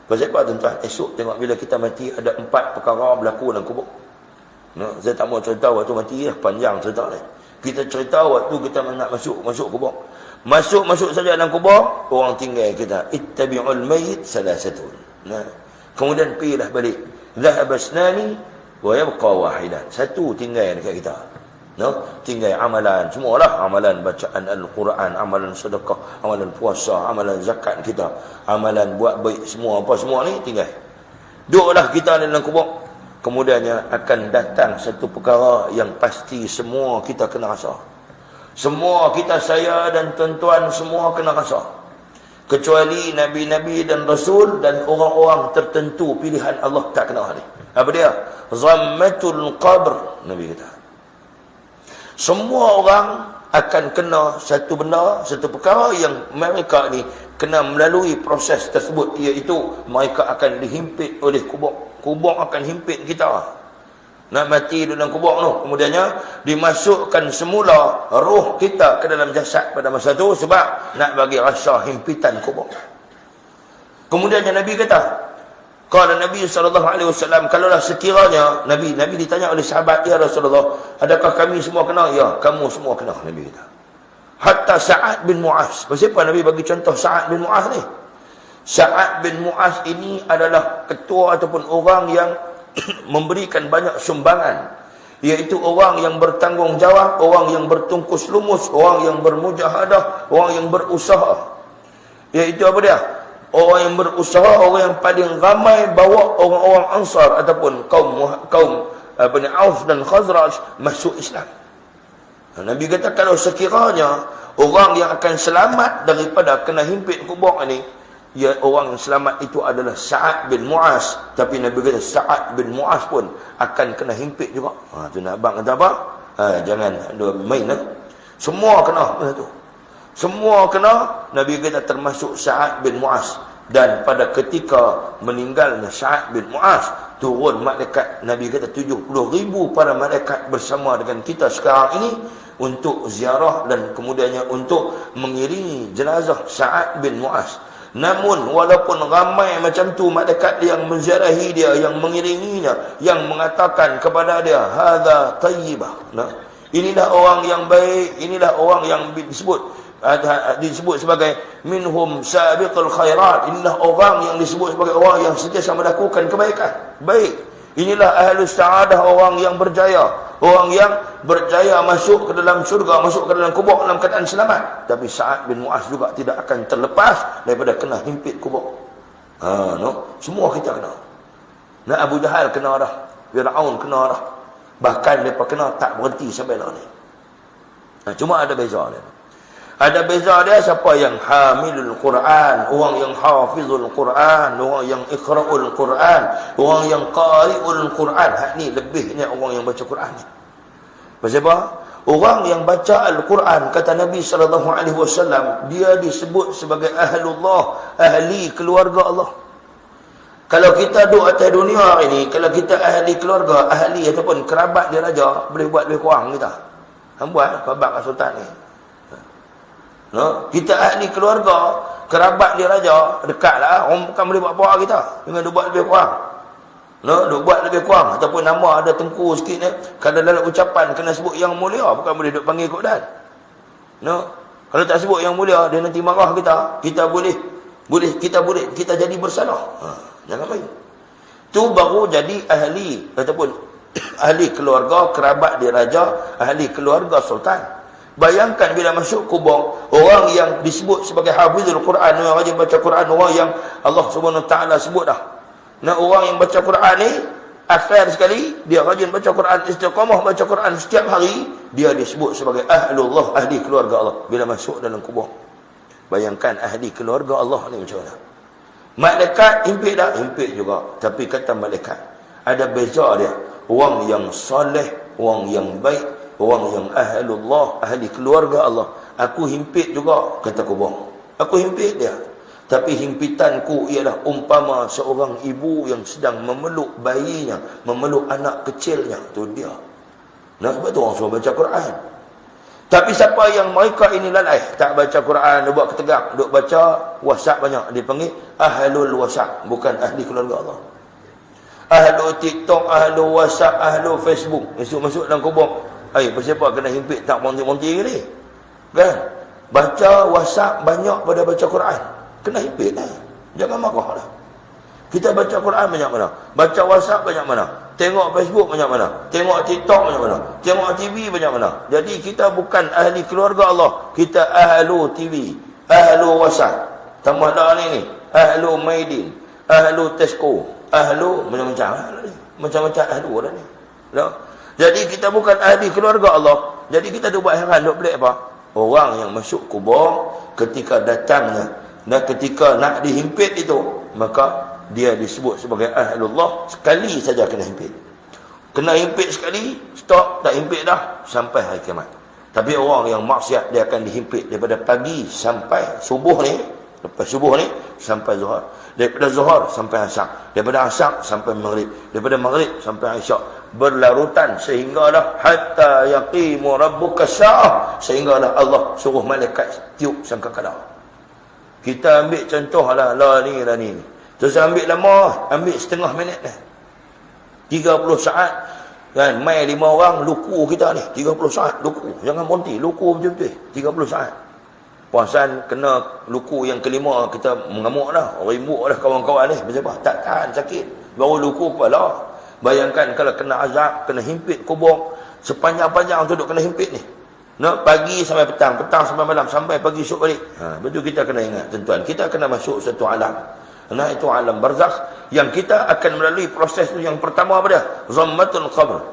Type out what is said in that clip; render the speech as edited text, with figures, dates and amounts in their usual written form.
Pasal apa tuan-tuan? Esok tengok bila kita mati ada 4 perkara berlaku dalam kubur. Saya tak mau cerita waktu mati lah, panjang cerita ni. Kita cerita waktu kita nak masuk kubur. Masuk saja dalam kubur, orang tinggal kita. Ittabi'ul mayyit salasatun. Kemudian pergilah balik. Dhahaba asnani wa yabqa wahidan. Satu tinggal dekat kita. Tinggal amalan, semualah amalan bacaan Al-Quran, amalan sedekah, amalan puasa, amalan zakat kita, amalan buat baik, semua ni tinggal. Duduklah kita dalam kubur. Kemudiannya akan datang satu perkara yang pasti semua kita kena rasa. Semua kita, saya dan tuan-tuan semua kena rasa. Kecuali Nabi-Nabi dan Rasul dan orang-orang tertentu pilihan Allah tak kena ni. Apa dia? Zammatul qabr, Nabi kata. Semua orang akan kena satu benda, satu perkara yang mereka ni kena melalui proses tersebut, iaitu mereka akan dihimpit oleh kubur. Kubur akan himpit kita. Nak mati dalam kubur tu. Kemudiannya dimasukkan semula roh kita ke dalam jasad pada masa tu sebab nak bagi rasa himpitan kubur. Kemudiannya Nabi kata, kalau Nabi SAW, kalaulah sekiranya Nabi ditanya oleh sahabat, ya Rasulullah, adakah kami semua kena? Ya, kamu semua kena, Nabi kata. Hatta Sa'ad bin Mu'az. Kenapa Nabi bagi contoh Sa'ad bin Mu'az ni? Sa'ad bin Mu'az ini adalah ketua ataupun orang yang memberikan banyak sumbangan, iaitu orang yang bertanggungjawab, orang yang bertungkus lumus, orang yang bermujahadah, orang yang berusaha. Iaitu apa dia? Orang yang berusaha, orang yang paling ramai bawa orang-orang Ansar ataupun kaum Bani Auf dan Khazraj masuk Islam. Nabi kata kalau sekiranya orang yang akan selamat daripada kena himpit kubur ini, ya, orang yang selamat itu adalah Sa'ad bin Mu'az. Tapi Nabi kata Sa'ad bin Mu'az pun akan kena himpit juga. Tu nak abang kata apa? Jangan main lah. Semua kena tu. Semua kena. Nabi kata termasuk Sa'ad bin Mu'az. Dan pada ketika meninggalnya Sa'ad bin Mu'az, turun malaikat. Nabi kata 70,000 para malaikat bersama dengan kita sekarang ini untuk ziarah dan kemudiannya untuk mengiringi jenazah Sa'ad bin Mu'az. Namun walaupun ramai macam tu malaikat yang menziarahi dia, yang mengiringinya, yang mengatakan kepada dia, hadza tayyibah. Inilah orang yang baik, inilah orang yang disebut sebagai minhum sabiqul khairat. Inilah orang yang disebut sebagai orang yang sentiasa melakukan kebaikan. Baik. Inilah ahlus sa'adah, orang yang berjaya. Orang yang berjaya masuk ke dalam syurga, masuk ke dalam kubur dalam keadaan selamat. Tapi Sa'ad bin Mu'az juga tidak akan terlepas daripada kena himpit kubur. Semua kita kena. Nak Abu Jahal kena dah. Fir'aun kena dah. Bahkan mereka kena tak berhenti sampai lah ni. Cuma ada beza dia. Ada beza dia siapa yang hamilul Quran, orang yang hafizul Quran, orang yang iqra'ul Quran, orang yang qari'ul Quran. Hak ni lebihnya orang yang baca Quran ni. Pasal apa? Orang yang baca Al-Quran, kata Nabi SAW, dia disebut sebagai ahlullah, ahli keluarga Allah. Kalau kita duduk atas dunia ini, kalau kita ahli keluarga, ahli ataupun kerabat dia raja, boleh buat lebih kurang kita. Buat kerabat sultan ni. Kita ahli keluarga, kerabat dia raja, dekatlah, orang bukan boleh buat apa kita dengan dia buat lebih kurang. Dia buat lebih kurang ataupun nama ada tengku sikit ni, kalau dalam ucapan kena sebut yang mulia, bukan boleh duk panggil kot dan. Kalau tak sebut yang mulia, dia nanti marah kita. Kita jadi bersalah. Jangan main. Tu baru jadi ahli ataupun ahli keluarga, kerabat dia raja, ahli keluarga sultan. Bayangkan bila masuk kubur, orang yang disebut sebagai hafizul Quran, yang rajin baca Quran, orang yang Allah Subhanahu Taala sebut dah. Orang yang baca Quran ni akhir sekali, dia rajin baca Quran, istiqamah baca Quran setiap hari, dia disebut sebagai ahlullah, ahli keluarga Allah bila masuk dalam kubur. Bayangkan ahli keluarga Allah ni macam mana. Malaikat himpit dah, himpit juga. Tapi kata malaikat, ada beza dia. Orang yang soleh, orang yang baik, orang yang ahlullah, ahli keluarga Allah. Aku himpit juga, kata kubur. Aku himpit dia. Tapi himpitanku ialah umpama seorang ibu yang sedang memeluk bayinya, memeluk anak kecilnya. Itu dia. Sebab tu orang suruh baca Quran. Tapi siapa yang mereka ini lalai, tak baca Quran, duk buat ketegak, duk baca WhatsApp banyak, dipanggil ahlul WhatsApp, bukan ahli keluarga Allah. Ahlu TikTok, ahlu WhatsApp, ahlu Facebook, masuk dalam kubur. Pasal apa kena himpit tak montir-montir ni? Kan? Baca WhatsApp banyak pada baca Quran. Kena himpit lah. Jangan marah lah. Kita baca Quran banyak mana? Baca WhatsApp banyak mana? Tengok Facebook banyak mana? Tengok TikTok banyak mana? Tengok TV banyak mana? Jadi kita bukan ahli keluarga Allah. Kita ahlu TV, ahlu WhatsApp. Tambah dah ni. Ahlu Maidin, ahlu Tesco, ahlu macam-macam ahlu dah ni. No? Jadi kita bukan ahli keluarga Allah. Jadi kita duk buat heran, duk pelik apa? Orang yang masuk kubur ketika datangnya dan ketika nak dihimpit itu, maka dia disebut sebagai ahlullah. Sekali saja kena himpit. Kena himpit sekali, stop, tak himpit dah sampai hari kiamat. Tapi orang yang maksiat, dia akan dihimpit daripada pagi sampai subuh ni, lepas subuh ni sampai zuhur, daripada zuhur sampai asar, daripada asar sampai maghrib, daripada maghrib sampai isyak, berlarutan sehinggalah hatta yaqimu rabbuka sa'ah, sehinggalah Allah suruh malaikat tiup sangkakala. Kita ambil contohlah lah ni. Terus ambil lama, ambil setengah minit dah. 30 saat kan, mai 5 orang luku kita ni, 30 saat luku. Jangan monti, luku betul-betul 30 saat. Puasan kena luku yang kelima, kita mengamuk dah, rimbuk dah kawan-kawan ni. Macam apa? Tak tahan, sakit. Baru luku kepala. Bayangkan kalau kena azab, kena himpit kubur sepanjang-panjang tu duk kena himpit ni. Pagi sampai petang, petang sampai malam, sampai pagi esok balik. Betul kita kena ingat tuan-tuan, kita kena masuk satu alam. Itu alam barzakh yang kita akan melalui proses tu. Yang pertama apa dia? Zammatul qabr.